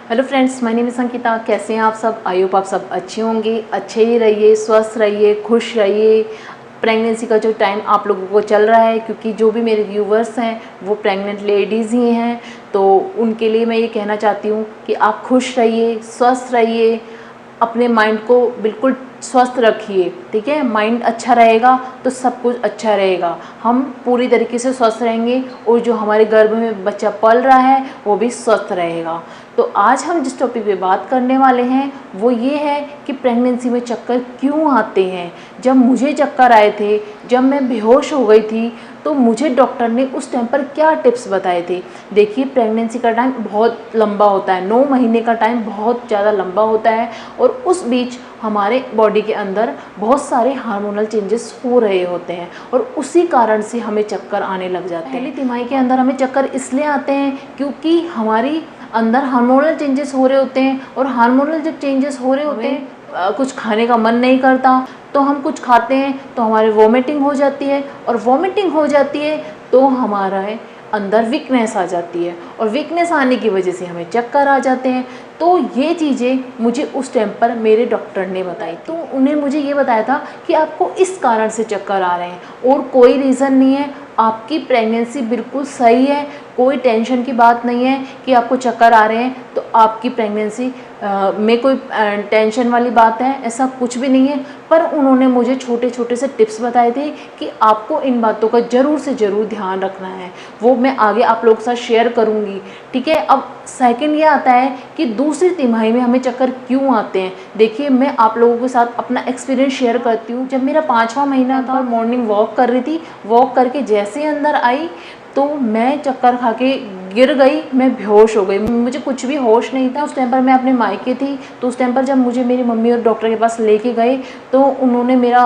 Hello friends, my name is Ankita. कैसे हैं आप सब? आई होप आप सब अच्छे होंगे। अच्छे ही रहिए, स्वस्थ रहिए, खुश रहिए। प्रेगनेंसी का जो टाइम आप लोगों को चल रहा है, क्योंकि जो भी मेरे व्यूवर्स हैं वो प्रेग्नेंट लेडीज़ ही हैं, तो उनके लिए मैं ये कहना चाहती हूँ कि आप खुश रहिए, स्वस्थ रहिए, अपने माइंड को बिल्कुल स्वस्थ रखिए। ठीक है, माइंड अच्छा रहेगा तो सब कुछ अच्छा रहेगा। हम पूरी तरीके से स्वस्थ रहेंगे और जो हमारे गर्भ में बच्चा पल रहा है वो भी स्वस्थ रहेगा। तो आज हम जिस टॉपिक पे बात करने वाले हैं वो ये है कि प्रेगनेंसी में चक्कर क्यों आते हैं। जब मुझे चक्कर आए थे, जब मैं बेहोश हो गई थी, तो मुझे डॉक्टर ने उस टाइम पर क्या टिप्स बताए थे। देखिए, प्रेगनेंसी का टाइम बहुत लंबा होता है, 9 महीने का टाइम बहुत ज़्यादा लंबा होता है और उस बीच हमारे बॉडी के अंदर बहुत सारे हार्मोनल चेंजेस हो रहे होते हैं और उसी कारण से हमें चक्कर आने लग जाते हैं। पहली तिमाही के अंदर हमें चक्कर इसलिए आते हैं क्योंकि हमारी अंदर हार्मोनल चेंजेस हो रहे होते हैं और हार्मोनल जब चेंजेस हो रहे होते हैं कुछ खाने का मन नहीं करता, तो हम कुछ खाते हैं तो हमारे वॉमिटिंग हो जाती है और वॉमिटिंग हो जाती है तो हमारा अंदर वीकनेस आ जाती है और वीकनेस आने की वजह से हमें चक्कर आ जाते हैं। तो ये चीज़ें मुझे उस टाइम पर मेरे डॉक्टर ने बताई। तो उन्हें मुझे ये बताया था कि आपको इस कारण से चक्कर आ रहे हैं और कोई रीज़न नहीं है, आपकी प्रेगनेंसी बिल्कुल सही है, कोई टेंशन की बात नहीं है कि आपको चक्कर आ रहे हैं तो आपकी प्रेगनेंसी में कोई टेंशन वाली बात है, ऐसा कुछ भी नहीं है। पर उन्होंने मुझे छोटे छोटे से टिप्स बताए थे कि आपको इन बातों का ज़रूर से ज़रूर ध्यान रखना है, वो मैं आगे आप लोगों के साथ शेयर करूँगी। ठीक है, अब सेकंड ये आता है कि दूसरी तिमाही में हमें चक्कर क्यों आते हैं। देखिए, मैं आप लोगों के साथ अपना एक्सपीरियंस शेयर करती हूँ। जब मेरा 5वां महीना था, मॉर्निंग वॉक कर रही थी, वॉक करके जैसे अंदर आई तो मैं चक्कर खा के गिर गई, मैं बेहोश हो गई, मुझे कुछ भी होश नहीं था। उस टाइम पर मैं अपने मायके थी, तो उस टाइम पर जब मुझे मेरी मम्मी और डॉक्टर के पास लेके गए तो उन्होंने मेरा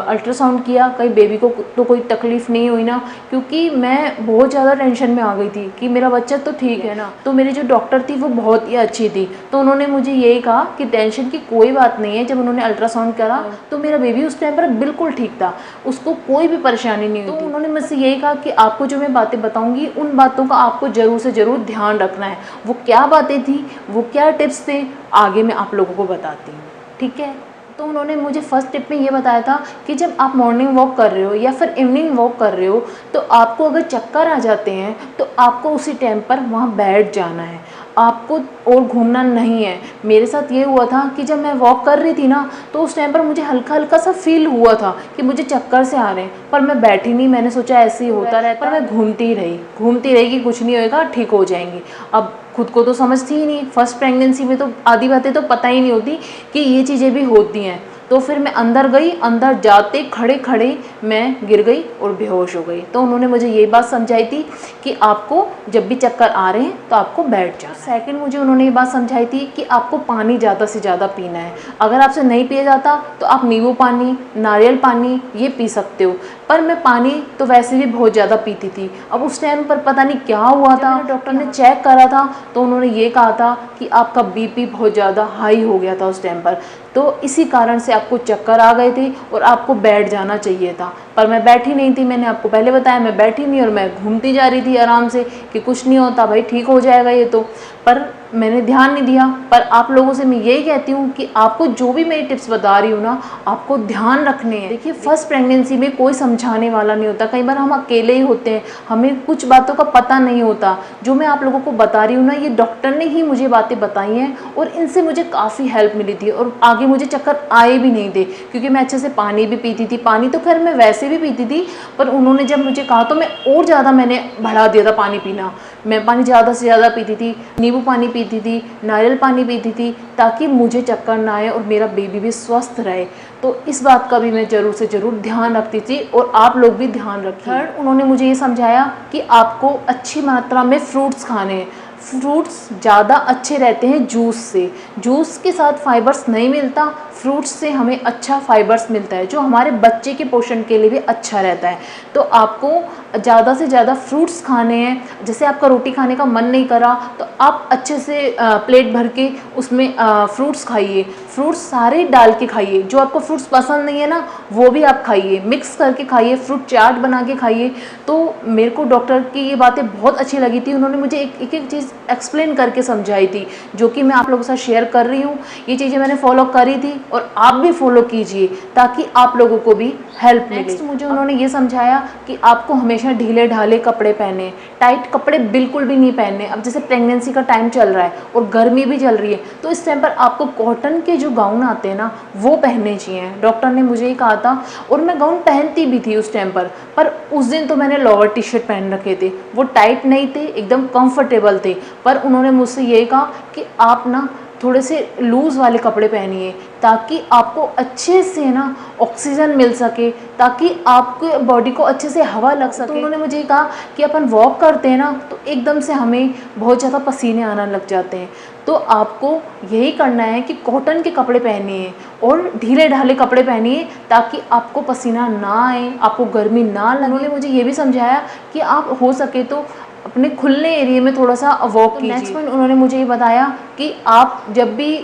अल्ट्रासाउंड किया, कहीं बेबी को तो कोई तकलीफ़ नहीं हुई ना, क्योंकि मैं बहुत ज़्यादा टेंशन में आ गई थी कि मेरा बच्चा तो ठीक है ना। तो मेरी जो डॉक्टर थी वो बहुत ही अच्छी थी, तो उन्होंने मुझे यही कहा कि टेंशन की कोई बात नहीं है। जब उन्होंने अल्ट्रासाउंड करा तो मेरा बेबी उस टाइम पर बिल्कुल ठीक था, उसको कोई भी परेशानी नहीं हुई। तो उन्होंने मुझसे यही कहा कि आपको जो मैं बातें बताऊंगी उन बातों का आपको ज़रूर से ज़रूर ध्यान रखना है। वो क्या बातें थी, वो क्या टिप्स थे, आगे मैं आप लोगों को बताती हूँ। ठीक है, तो उन्होंने मुझे फर्स्ट टिप में ये बताया था कि जब आप मॉर्निंग वॉक कर रहे हो या फिर इवनिंग वॉक कर रहे हो तो आपको अगर चक्कर आ जाते हैं तो आपको उसी टाइम पर वहाँ बैठ जाना है, आपको और घूमना नहीं है। मेरे साथ ये हुआ था कि जब मैं वॉक कर रही थी ना तो उस टाइम पर मुझे हल्का हल्का सा फील हुआ था कि मुझे चक्कर से आ रहे हैं, पर मैं बैठी नहीं, मैंने सोचा ऐसे ही होता रहता, पर मैं घूमती रही कि कुछ नहीं होएगा, ठीक हो जाएंगी। अब खुद को तो समझती ही नहीं, फर्स्ट प्रेगनेंसी में तो आधी बातें तो पता ही नहीं होती कि ये चीज़ें भी होती हैं। तो फिर मैं अंदर गई, अंदर जाते खड़े खड़े मैं गिर गई और बेहोश हो गई। तो उन्होंने मुझे ये बात समझाई थी कि आपको जब भी चक्कर आ रहे हैं तो आपको बैठ जाना। सेकंड, मुझे उन्होंने ये बात समझाई थी कि आपको पानी ज़्यादा से ज़्यादा पीना है। अगर आपसे नहीं पिया जाता तो आप नींबू पानी, नारियल पानी ये पी सकते हो, पर मैं पानी तो वैसे भी बहुत ज़्यादा पीती थी। अब उस टाइम पर पता नहीं क्या हुआ था, डॉक्टर ने चेक करा था तो उन्होंने ये कहा था कि आपका बीपी बहुत ज़्यादा हाई हो गया था उस टाइम पर, तो इसी कारण से आपको चक्कर आ गए थे और आपको बैठ जाना चाहिए था। पर मैं बैठी नहीं थी, मैंने आपको पहले बताया, मैं बैठी नहीं और मैं घूमती जा रही थी आराम से कि कुछ नहीं होता भाई, ठीक हो जाएगा ये तो, पर मैंने ध्यान नहीं दिया। पर आप लोगों से मैं यही कहती हूँ कि आपको जो भी मेरी टिप्स बता रही हूँ ना, आपको ध्यान रखने हैं। देखिए, फर्स्ट प्रेगनेंसी में कोई समझाने वाला नहीं होता, कई बार हम अकेले ही होते हैं, हमें कुछ बातों का पता नहीं होता। जो मैं आप लोगों को बता रही हूँ ना, ये डॉक्टर ने ही मुझे बातें बताई हैं और इनसे मुझे काफ़ी हेल्प मिली थी और आगे मुझे चक्कर आए भी नहीं थे, क्योंकि मैं अच्छे से पानी भी पीती थी। पानी तो खैर मैं वैसे भी पीती थी, पर उन्होंने जब मुझे कहा तो मैं और ज़्यादा मैंने बढ़ा दिया था पानी पीना। मैं पानी ज़्यादा से ज़्यादा पीती थी, नींबू पानी पीती थी, नारियल पानी पीती थी, ताकि मुझे चक्कर ना आए और मेरा बेबी भी स्वस्थ रहे। तो इस बात का भी मैं ज़रूर से ज़रूर ध्यान रखती थी और आप लोग भी ध्यान रखिए। थर्ड, उन्होंने मुझे ये समझाया कि आपको अच्छी मात्रा में फ्रूट्स खाने हैं। फ्रूट्स ज़्यादा अच्छे रहते हैं जूस से, जूस के साथ फाइबर्स नहीं मिलता, फ्रूट्स से हमें अच्छा फाइबर्स मिलता है जो हमारे बच्चे के पोषण के लिए भी अच्छा रहता है। तो आपको ज़्यादा से ज़्यादा फ्रूट्स खाने हैं। जैसे आपका रोटी खाने का मन नहीं करा तो आप अच्छे से प्लेट भर के उसमें फ्रूट्स खाइए, फ्रूट्स सारे डाल के खाइए। जो आपको फ्रूट्स पसंद नहीं है ना वो भी आप खाइए, मिक्स करके खाइए, फ्रूट चाट बना के खाइए। तो मेरे को डॉक्टर की ये बातें बहुत अच्छी लगी थी। उन्होंने मुझे एक एक चीज़ एक्सप्लेन करके समझाई थी जो कि मैं आप लोगों के साथ शेयर कर रही हूँ। ये चीज़ें मैंने फॉलो करी थी और आप भी फॉलो कीजिए ताकि आप लोगों को भी हेल्प मिले। नेक्स्ट मुझे उन्होंने ये समझाया कि आपको हमेशा ढीले ढाले कपड़े पहने, टाइट कपड़े बिल्कुल भी नहीं पहनने। अब जैसे प्रेगनेंसी का टाइम चल रहा है और गर्मी भी चल रही है तो इस टाइम पर आपको कॉटन के जो गाउन आते हैं ना वो पहनने चाहिए। डॉक्टर ने मुझे ये कहा था और मैं गाउन पहनती भी थी उस टाइम पर उस दिन तो मैंने लोअर टी शर्ट पहन रखे थे। वो टाइट नहीं थे, एकदम कंफर्टेबल थे। पर उन्होंने मुझसे ये कहा कि आप ना थोड़े से लूज़ वाले कपड़े पहनिए ताकि आपको अच्छे से ना ऑक्सीजन मिल सके, ताकि आपके बॉडी को अच्छे से हवा लग सके। तो उन्होंने मुझे कहा कि अपन वॉक करते हैं ना तो एकदम से हमें बहुत ज़्यादा पसीने आना लग जाते हैं। तो आपको यही करना है कि कॉटन के कपड़े पहनिए और ढीले ढाले कपड़े पहनिए ताकि आपको पसीना ना आए, आपको गर्मी ना लगे। उन्होंने मुझे ये भी समझाया कि आप हो सके तो अपने खुले एरिया में थोड़ा सा वॉक कीजिए। नेक्स्ट पॉइंट उन्होंने मुझे ये बताया कि आप जब भी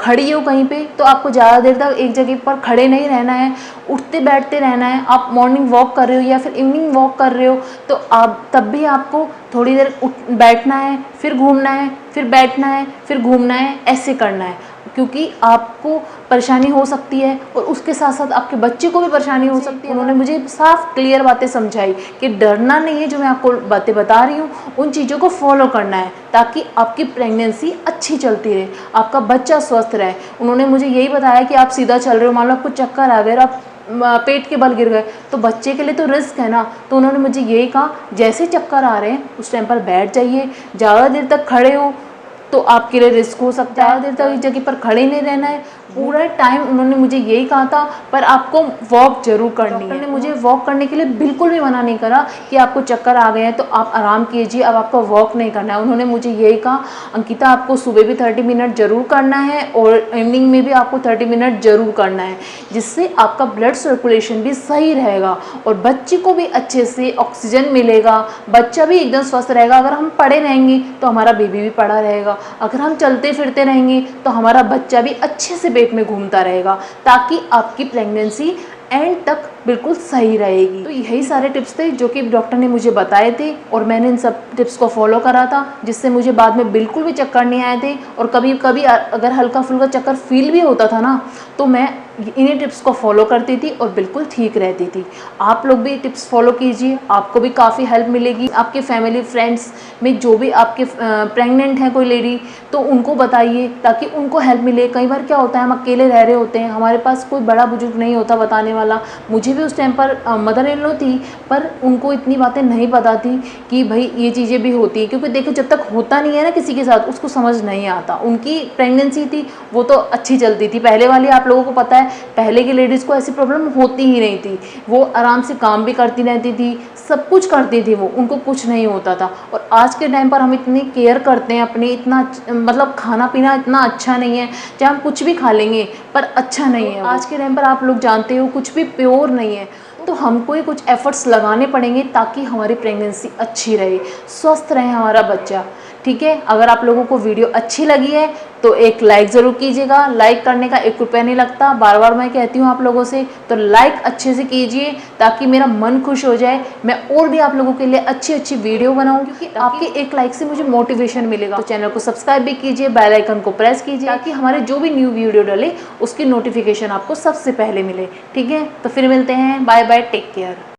खड़ी हो कहीं पे तो आपको ज़्यादा देर तक एक जगह पर खड़े नहीं रहना है, उठते बैठते रहना है। आप मॉर्निंग वॉक कर रहे हो या फिर इवनिंग वॉक कर रहे हो तो आप तब भी आपको थोड़ी देर बैठना है, फिर घूमना है, फिर बैठना है, फिर घूमना है, ऐसे करना है। क्योंकि आपको परेशानी हो सकती है और उसके साथ साथ आपके बच्चे को भी परेशानी हो सकती है। उन्होंने मुझे साफ क्लियर बातें समझाई कि डरना नहीं है, जो मैं आपको बातें बता रही हूँ उन चीज़ों को फॉलो करना है ताकि आपकी प्रेगनेंसी अच्छी चलती रहे, आपका बच्चा स्वस्थ रहे। उन्होंने मुझे यही बताया कि आप सीधा चल रहे हो, मान लो आपको चक्कर आ गए, आप पेट के बल गिर गए तो बच्चे के लिए तो रिस्क है ना। तो उन्होंने मुझे यही कहा जैसे चक्कर आ रहे हैं उस टाइम पर बैठ जाइए। ज़्यादा देर तक खड़े हो तो आपके लिए रिस्क हो सकता है। ज़्यादा देर तक एक जगह पर खड़े नहीं रहना है पूरा टाइम। उन्होंने मुझे यही कहा था पर आपको वॉक जरूर करनी है। डॉक्टर ने मुझे वॉक करने के लिए बिल्कुल भी मना नहीं करा कि आपको चक्कर आ गए हैं तो आप आराम कीजिए, अब आपको वॉक नहीं करना है। उन्होंने मुझे यही कहा अंकिता आपको सुबह भी 30 मिनट जरूर करना है और इवनिंग में भी आपको 30 मिनट जरूर करना है, जिससे आपका ब्लड सर्कुलेशन भी सही रहेगा और बच्चे को भी अच्छे से ऑक्सीजन मिलेगा, बच्चा भी एकदम स्वस्थ रहेगा। अगर हम पड़े रहेंगे तो हमारा बेबी भी पड़ा रहेगा, अगर हम चलते फिरते रहेंगे तो हमारा बच्चा भी अच्छे से पेट में घूमता रहेगा, ताकि आपकी प्रेगनेंसी एंड तक बिल्कुल सही रहेगी। तो यही सारे टिप्स थे जो कि डॉक्टर ने मुझे बताए थे और मैंने इन सब टिप्स को फॉलो करा था, जिससे मुझे बाद में बिल्कुल भी चक्कर नहीं आए थे। और कभी कभी अगर हल्का फुल्का चक्कर फील भी होता था ना तो मैं इन्हीं टिप्स को फॉलो करती थी और बिल्कुल ठीक रहती थी। आप लोग भी टिप्स फॉलो कीजिए, आपको भी काफ़ी हेल्प मिलेगी। आपके फैमिली फ्रेंड्स में जो भी आपके प्रेग्नेंट है कोई लेडी तो उनको बताइए ताकि उनको हेल्प मिले। कई बार क्या होता है हम अकेले रह रहे होते हैं, हमारे पास कोई बड़ा बुजुर्ग नहीं होता बताने वाला। मुझे भी उस टाइम पर मदर इन लॉ थी पर उनको इतनी बातें नहीं पता थी कि भाई ये चीज़ें भी होती हैं, क्योंकि देखो जब तक होता नहीं है ना किसी के साथ उसको समझ नहीं आता। उनकी प्रेगनेंसी थी वो तो अच्छी चलती थी, पहले वाली आप लोगों को पता है पहले की लेडीज़ को ऐसी प्रॉब्लम होती ही नहीं थी। वो आराम से काम भी करती रहती थी, सब कुछ करती थी, वो उनको कुछ नहीं होता था। और आज के टाइम पर हम इतनी केयर करते हैं अपनी, इतना मतलब खाना पीना इतना अच्छा नहीं है, चाहे हम कुछ भी खा लेंगे पर अच्छा नहीं है। आज के टाइम पर आप लोग जानते हो कुछ भी प्योर नहीं है, तो हमको ही कुछ एफर्ट्स लगाने पड़ेंगे ताकि हमारी प्रेगनेंसी अच्छी रहे, स्वस्थ रहे हमारा बच्चा। ठीक है, अगर आप लोगों को वीडियो अच्छी लगी है तो एक लाइक ज़रूर कीजिएगा। लाइक करने का 1 रुपया नहीं लगता, बार बार मैं कहती हूँ आप लोगों से, तो लाइक अच्छे से कीजिए ताकि मेरा मन खुश हो जाए, मैं और भी आप लोगों के लिए अच्छी अच्छी वीडियो बनाऊँ, क्योंकि आपके एक लाइक से मुझे मोटिवेशन मिलेगा। तो चैनल को सब्सक्राइब भी कीजिए, बेल आइकन को प्रेस कीजिए ताकि हमारे जो भी न्यू वीडियो डले उसकी नोटिफिकेशन आपको सबसे पहले मिले। ठीक है, तो फिर मिलते हैं, बाय बाय, टेक केयर।